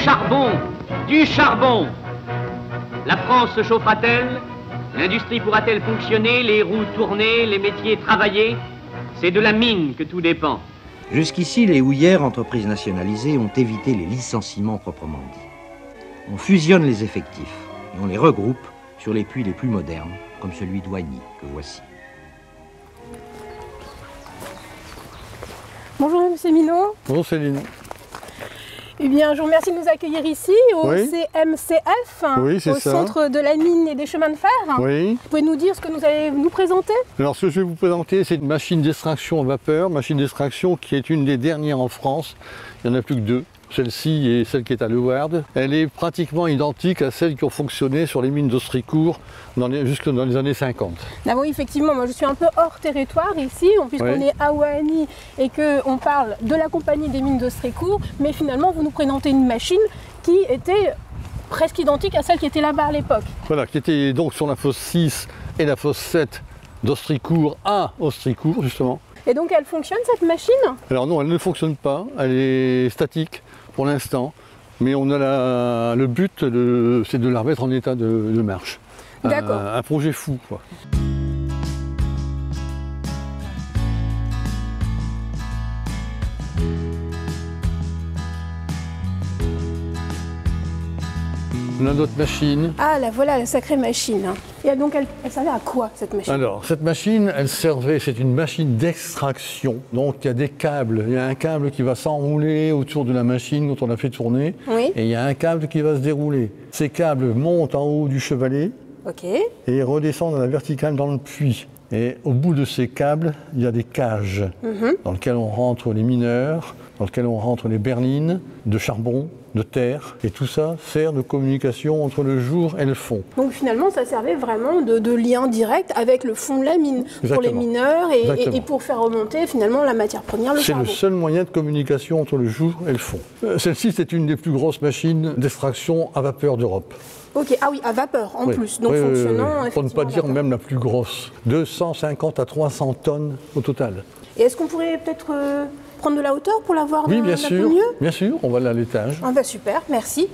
charbon, du charbon. La France se chauffera-t-elle? L'industrie pourra-t-elle fonctionner? Les roues tourner? Les métiers travailler? C'est de la mine que tout dépend. Jusqu'ici, les houillères, entreprises nationalisées, ont évité les licenciements proprement dits. On fusionne les effectifs et on les regroupe sur les puits les plus modernes, comme celui d'Oigny, que voici. Bonjour M. Minot. Bonjour Céline. Eh bien, je vous remercie de nous accueillir ici, au CMCF, oui, au Centre de la mine et des chemins de fer. Oui. Vous pouvez nous dire ce que nous allez nous présenter? Alors ce que je vais vous présenter, c'est une machine d'extraction à vapeur, machine d'extraction qui est une des dernières en France. Il n'y en a plus que deux. Celle-ci et celle qui est à Le Ward. Elle est pratiquement identique à celles qui ont fonctionné sur les mines d'Austricourt jusque dans les années 50. Ah oui, effectivement, moi je suis un peu hors territoire ici, puisqu'on est à Oigny et qu'on parle de la compagnie des mines d'Austricourt, mais finalement vous nous présentez une machine qui était presque identique à celle qui était là-bas à l'époque. Voilà, qui était donc sur la fosse 6 et la fosse 7 d'Austricourt à Austricourt justement. Et donc elle fonctionne cette machine? Alors non, elle ne fonctionne pas, elle est statique pour l'instant, mais on a le but, c'est de la remettre en état de marche. D'accord. Un projet fou, quoi. On a notre machine. Ah là voilà, la sacrée machine. Et donc elle servait à quoi cette machine? Alors cette machine, elle servait, c'est une machine d'extraction. Donc il y a des câbles, il y a un câble qui va s'enrouler autour de la machine quand on la fait tourner. Oui. Et il y a un câble qui va se dérouler. Ces câbles montent en haut du chevalet. Ok. Et redescendent à la verticale dans le puits. Et au bout de ces câbles, il y a des cages dans lesquelles on rentre les mineurs, dans lesquelles on rentre les berlines de charbon, de terre. Et tout ça sert de communication entre le jour et le fond. Donc finalement, ça servait vraiment de lien direct avec le fond de la mine. Exactement. Pour les mineurs et pour faire remonter finalement la matière première, le charbon. C'est le seul moyen de communication entre le jour et le fond. Celle-ci, c'est une des plus grosses machines d'extraction à vapeur d'Europe. Ok, ah oui, à vapeur en plus, donc fonctionnant. Pour ne pas dire même la plus grosse. 250 à 300 tonnes au total. Et est-ce qu'on pourrait peut-être prendre de la hauteur pour la voir oui, bien un sûr, peu mieux? bien sûr, on va aller à l'étage. Ah bah super, merci.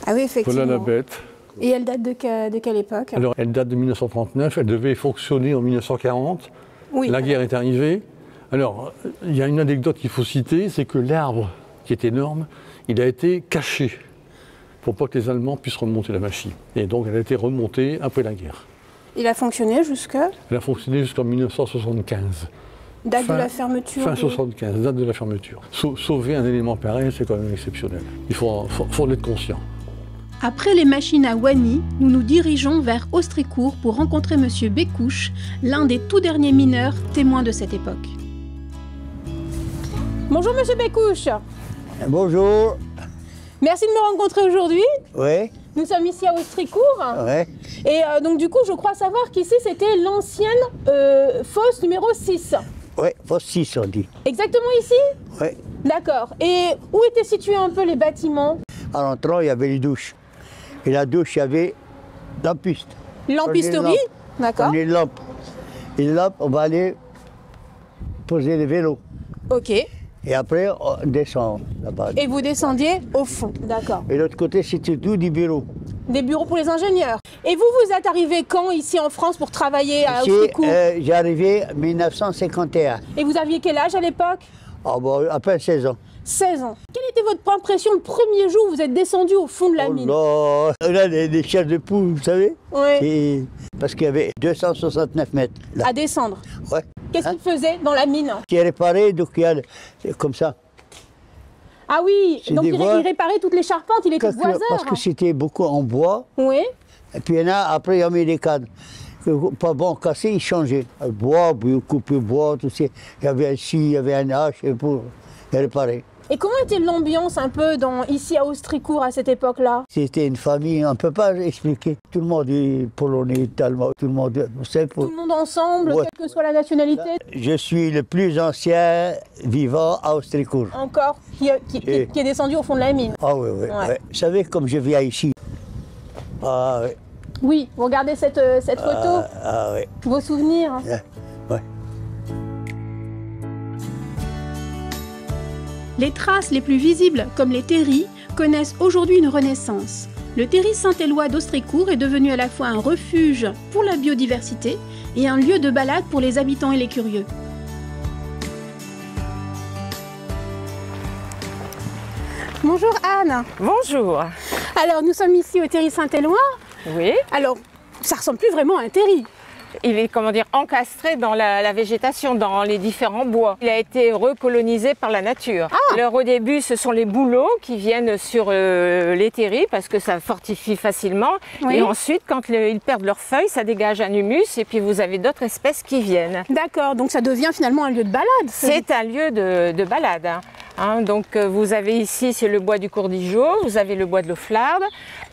Ah oui, effectivement. Voilà la bête. Et elle date de quelle époque? Alors, elle date de 1939, elle devait fonctionner en 1940. Oui. La guerre est arrivée. Alors, il y a une anecdote qu'il faut citer, c'est que l'arbre, qui est énorme, il a été caché pour pas que les Allemands puissent remonter la machine. Et donc, elle a été remontée après la guerre. Il a fonctionné jusqu'à? Elle a fonctionné jusqu'en 1975. Date de la fermeture? Fin 75, date de la fermeture. Sauver un élément pareil, c'est quand même exceptionnel. Il faut en être conscient. Après les machines à Oigny, nous nous dirigeons vers Austricourt pour rencontrer M. Bécouche, l'un des tout derniers mineurs témoins de cette époque. Bonjour M. Bécouche. Bonjour. Merci de me rencontrer aujourd'hui. Oui. Nous sommes ici à Austricourt. Ouais. Et donc du coup, je crois savoir qu'ici, c'était l'ancienne fosse numéro 6. Oui, fosse 6 on dit. Exactement ici? Oui. D'accord. Et où étaient situés un peu les bâtiments? En entrant, il y avait les douches. Et la douche, il y avait lampiste. Lampisterie? D'accord. On est lampe. Et là, on va aller poser les vélos. Ok. Et après, on descend là-bas. Et vous descendiez au fond, d'accord. Et l'autre côté, c'était tout des bureaux. Des bureaux pour les ingénieurs. Et vous, vous êtes arrivé quand ici en France pour travailler à Austricourt? J'ai arrivé en 1951. Et vous aviez quel âge à l'époque? Oh, bon, à peine 16 ans. 16 ans. Quelle était votre impression le premier jour où vous êtes descendu au fond de la mine? Oh là, on a des chairs de poule, vous savez? Oui. Parce qu'il y avait 269 mètres. Là. À descendre? Ouais. Qu'est-ce qu'il faisait dans la mine? Qui est réparé, donc il y a comme ça. Ah oui, donc il réparait toutes les charpentes, il était voiseur. Parce que c'était beaucoup en bois. Oui. Et puis il y en a, après ils ont mis des cadres. Pas bon cassé, ils changeaient. Le bois, puis couper le bois, tout ça. Il y avait un scie, il y avait un hache pour réparer. Et comment était l'ambiance un peu ici à Austricourt à cette époque-là? C'était une famille, on ne peut pas expliquer. Tout le monde est polonais, allemand, tout le monde. Tout le monde ensemble, quelle que soit la nationalité? Je suis le plus ancien vivant à Austricourt. Encore, qui est descendu au fond de la mine. Ah oui, oui. Ouais. Vous savez, comme je viens ici. Ah oui. Oui, vous regardez cette photo? Ah oui. Vos souvenirs? Ouais. Les traces les plus visibles, comme les terris, connaissent aujourd'hui une renaissance. Le terri Saint-Éloi d'Austrécourt est devenu à la fois un refuge pour la biodiversité et un lieu de balade pour les habitants et les curieux. Bonjour Anne. Bonjour. Alors nous sommes ici au terri Saint-Éloi. Oui. Alors ça ressemble plus vraiment à un terri. Il est, comment dire, encastré dans la végétation, dans les différents bois. Il a été recolonisé par la nature. Alors au début, ce sont les bouleaux qui viennent sur les terris parce que ça fortifie facilement. Oui. Et ensuite, quand ils perdent leurs feuilles, ça dégage un humus et puis vous avez d'autres espèces qui viennent. D'accord, donc ça devient finalement un lieu de balade. C'est un lieu de balade. Donc vous avez ici, c'est le bois du Courdigeau, vous avez le bois de l'Auflarde,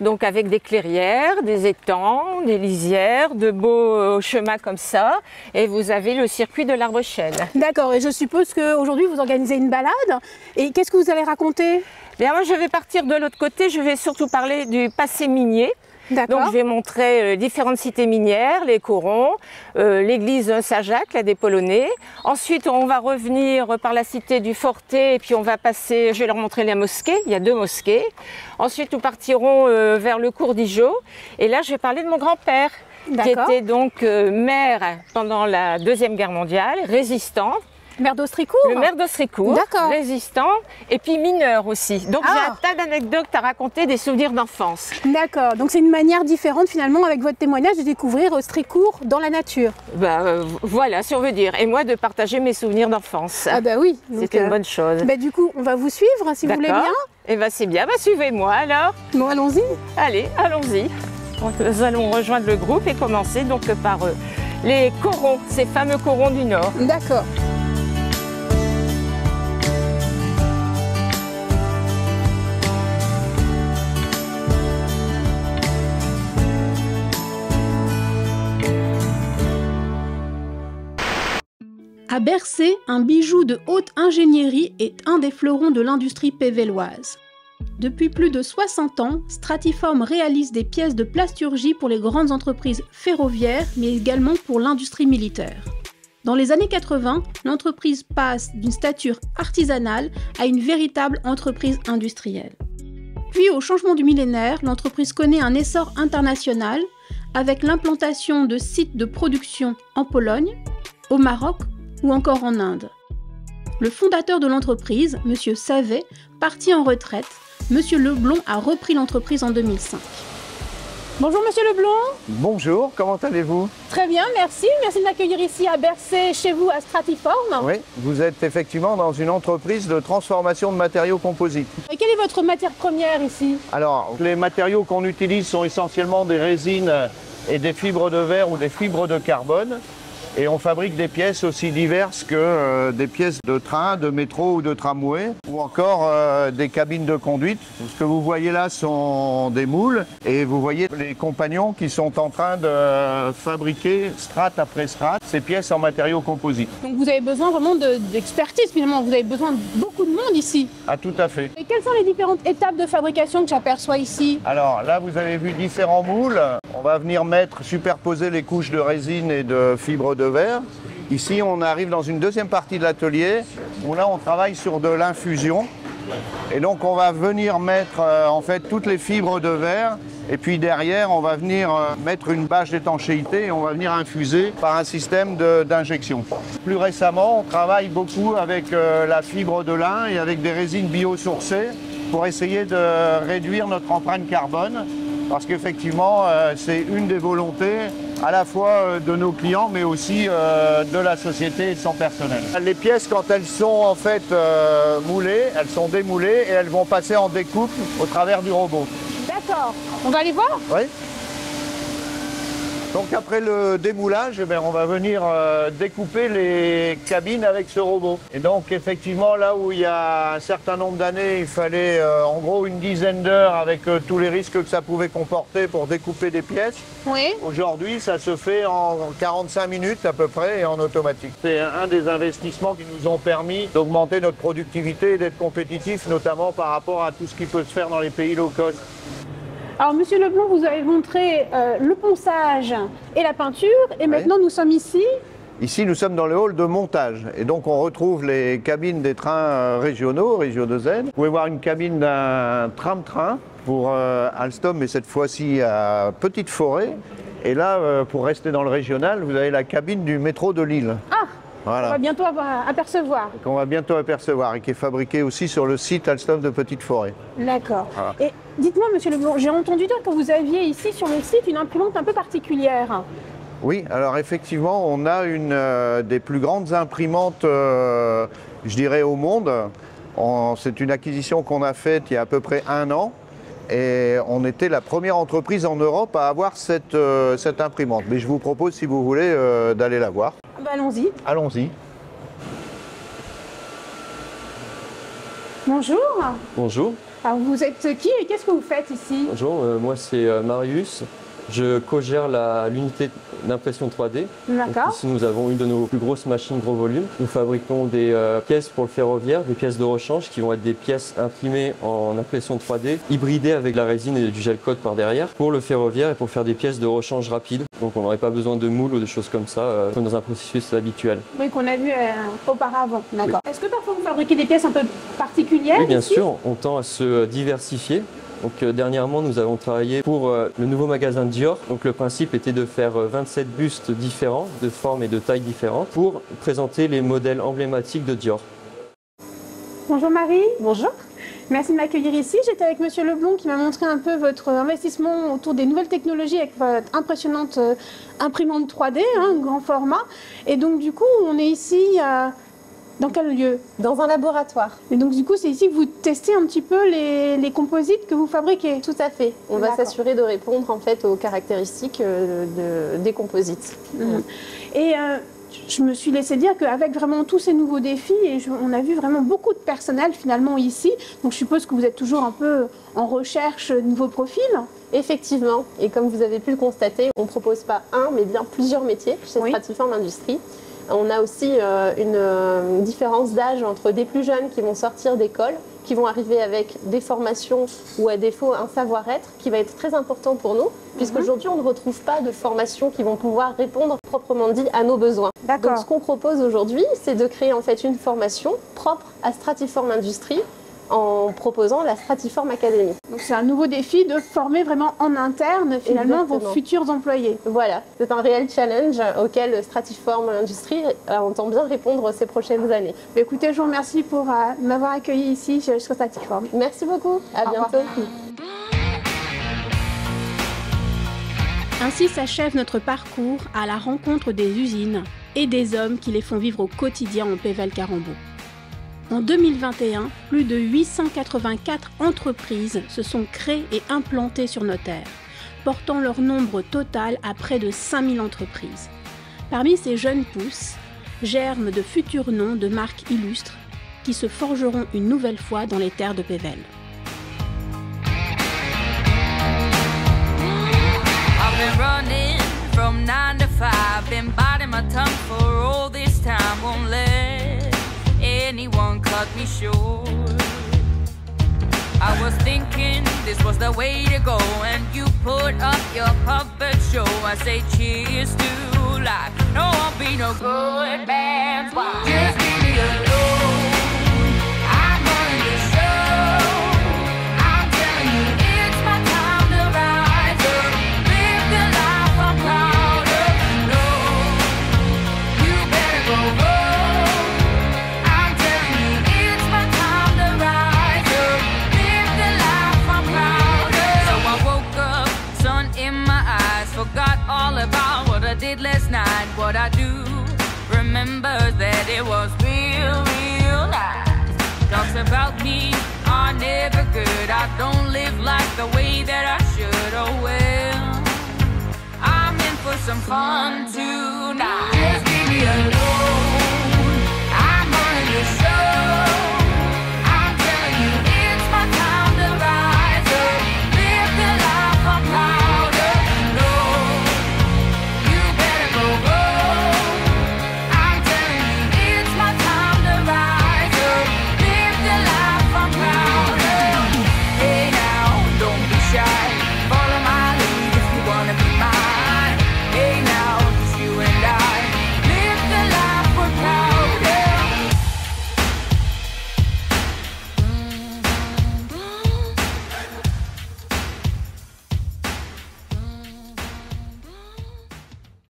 donc avec des clairières, des étangs, des lisières, de beaux chemins comme ça, et vous avez le circuit de l'Arbre-Chêne. D'accord, et je suppose qu'aujourd'hui vous organisez une balade, et qu'est-ce que vous allez raconter? Bien, moi je vais partir de l'autre côté, je vais surtout parler du passé minier. D'accord. Donc je vais montrer différentes cités minières, les corons, l'église Saint-Jacques, la des Polonais. Ensuite on va revenir par la cité du Forté et puis on va passer, je vais leur montrer la mosquée, il y a 2 mosquées. Ensuite nous partirons vers le Courdigeau et là je vais parler de mon grand-père qui était donc maire pendant la Deuxième Guerre mondiale, résistant. Maire d'Austrécourt? Le maire d'Austrécourt, résistant et puis mineur aussi. Donc j'ai un tas d'anecdotes à raconter, des souvenirs d'enfance. D'accord, donc c'est une manière différente finalement avec votre témoignage de découvrir Austrécourt dans la nature. Voilà, si on veut dire. Et moi de partager mes souvenirs d'enfance. Ah bah oui. C'est une bonne chose. Du coup, on va vous suivre si vous voulez bien. Eh bien c'est bien, suivez-moi alors. Bon, allons-y. Allez, allons-y. Nous allons rejoindre le groupe et commencer donc par les corons, ces fameux corons du Nord. D'accord. À Bercé, un bijou de haute ingénierie est un des fleurons de l'industrie pévelloise. Depuis plus de 60 ans, Stratiform réalise des pièces de plasturgie pour les grandes entreprises ferroviaires, mais également pour l'industrie militaire. Dans les années 80, l'entreprise passe d'une stature artisanale à une véritable entreprise industrielle. Puis, au changement du millénaire, l'entreprise connaît un essor international avec l'implantation de sites de production en Pologne, au Maroc ou encore en Inde. Le fondateur de l'entreprise, M. Savet, parti en retraite, M. Leblond a repris l'entreprise en 2005. Bonjour Monsieur Leblond. Bonjour, comment allez-vous? Très bien, merci. Merci de m'accueillir ici à Bercé, chez vous à Stratiform. Oui, vous êtes effectivement dans une entreprise de transformation de matériaux composites. Et quelle est votre matière première ici? Alors, les matériaux qu'on utilise sont essentiellement des résines et des fibres de verre ou des fibres de carbone. Et on fabrique des pièces aussi diverses que des pièces de train, de métro ou de tramway, ou encore des cabines de conduite. Ce que vous voyez là sont des moules, et vous voyez les compagnons qui sont en train de fabriquer strate après strate ces pièces en matériaux composites. Donc vous avez besoin vraiment d'expertise finalement, vous avez besoin de beaucoup de monde ici. Ah, tout à fait. Et quelles sont les différentes étapes de fabrication que j'aperçois ici? Alors là, vous avez vu différents moules. On va venir superposer les couches de résine et de fibres de verre. Ici, on arrive dans une deuxième partie de l'atelier où là, on travaille sur de l'infusion. Et donc, on va venir mettre en fait toutes les fibres de verre. Et puis derrière, on va venir mettre une bâche d'étanchéité et on va venir infuser par un système d'injection. Plus récemment, on travaille beaucoup avec la fibre de lin et avec des résines biosourcées pour essayer de réduire notre empreinte carbone. Parce qu'effectivement, c'est une des volontés à la fois de nos clients, mais aussi de la société et de son personnel. Les pièces, quand elles sont en fait moulées, elles sont démoulées et elles vont passer en découpe au travers du robot. D'accord. On va aller voir? Oui. Donc après le démoulage, on va venir découper les cabines avec ce robot. Et donc effectivement, là où il y a un certain nombre d'années, il fallait en gros une dizaine d'heures avec tous les risques que ça pouvait comporter pour découper des pièces. Oui. Aujourd'hui, ça se fait en 45 minutes à peu près et en automatique. C'est un des investissements qui nous ont permis d'augmenter notre productivité et d'être compétitifs, notamment par rapport à tout ce qui peut se faire dans les pays low cost. Alors, Monsieur Leblond, vous avez montré le ponçage et la peinture, et maintenant nous sommes ici. Ici, nous sommes dans le hall de montage. Et donc, on retrouve les cabines des trains régionaux, Région de Zen. Vous pouvez voir une cabine d'un tram-train pour Alstom, mais cette fois-ci à Petite Forêt. Et là, pour rester dans le régional, vous avez la cabine du métro de Lille. Ah, voilà. On va bientôt apercevoir. Qu'on va bientôt apercevoir et qui est fabriquée aussi sur le site Alstom de Petite Forêt. D'accord. Voilà. Et dites-moi, monsieur Leblond, j'ai entendu dire que vous aviez ici sur le site une imprimante un peu particulière. Oui, alors effectivement, on a une des plus grandes imprimantes, je dirais, au monde. C'est une acquisition qu'on a faite il y a à peu près 1 an. Et on était la première entreprise en Europe à avoir cette imprimante. Mais je vous propose, si vous voulez, d'aller la voir. Bah, allons-y. Allons-y. Bonjour. Bonjour. Alors, vous êtes qui et qu'est-ce que vous faites ici? Bonjour, moi c'est Marius. Je co-gère l'unité d'impression 3D. D'accord. Ici, nous avons une de nos plus grosses machines gros volume. Nous fabriquons des pièces pour le ferroviaire, des pièces de rechange qui vont être des pièces imprimées en impression 3D, hybridées avec la résine et du gel coat par derrière, pour le ferroviaire et pour faire des pièces de rechange rapides. Donc on n'aurait pas besoin de moules ou de choses comme ça, comme dans un processus habituel. Oui, qu'on a vu auparavant. D'accord. Oui. Est-ce que parfois vous fabriquez des pièces un peu particulières? Oui, bien ici? sûr. On tend à se diversifier. Donc, dernièrement, nous avons travaillé pour le nouveau magasin Dior. Donc, le principe était de faire 27 bustes différents, de formes et de tailles différentes, pour présenter les modèles emblématiques de Dior. Bonjour Marie. Bonjour. Merci de m'accueillir ici. J'étais avec monsieur Leblond qui m'a montré un peu votre investissement autour des nouvelles technologies avec votre impressionnante imprimante 3D, grand format. Et donc du coup, on est ici... Dans quel lieu? Dans un laboratoire. Et donc du coup, c'est ici que vous testez un petit peu les composites que vous fabriquez? Tout à fait. On va s'assurer de répondre en fait aux caractéristiques des composites. Et je me suis laissé dire qu'avec vraiment tous ces nouveaux défis, on a vu vraiment beaucoup de personnel finalement ici. Donc je suppose que vous êtes toujours un peu en recherche de nouveaux profils. Effectivement. Et comme vous avez pu le constater, on ne propose pas un, mais bien plusieurs métiers chez Stratiform Industries. On a aussi une différence d'âge entre des plus jeunes qui vont sortir d'école, qui vont arriver avec des formations ou à défaut un savoir-être qui va être très important pour nous, puisqu'aujourd'hui on ne retrouve pas de formations qui vont pouvoir répondre proprement dit à nos besoins. Donc ce qu'on propose aujourd'hui, c'est de créer en fait une formation propre à Stratiform Industries, en proposant la Stratiform Academy. Donc c'est un nouveau défi de former vraiment en interne finalement vos futurs employés. Voilà, c'est un réel challenge auquel Stratiform Industries entend bien répondre ces prochaines années. Mais écoutez, je vous remercie pour m'avoir accueilli ici sur Stratiform. Merci beaucoup, à bientôt. Ainsi s'achève notre parcours à la rencontre des usines et des hommes qui les font vivre au quotidien en Pével-Carembault. En 2021, plus de 884 entreprises se sont créées et implantées sur nos terres, portant leur nombre total à près de 5000 entreprises. Parmi ces jeunes pousses, germent de futurs noms de marques illustres qui se forgeront une nouvelle fois dans les terres de Pével. Anyone cut me short. I was thinking this was the way to go, and you put up your puppet show. I say cheers to life. No, I'll be no good man's wife. Just leave me alone. I'm running the show. I'm telling you, it's my time to rise up. Live the life I'm proud of. No, you better go home. Forgot all about what I did last night. What I do remember that it was real, real nice. Talks about me are never good. I don't live life the way that I should. Oh well, I'm in for some fun tonight.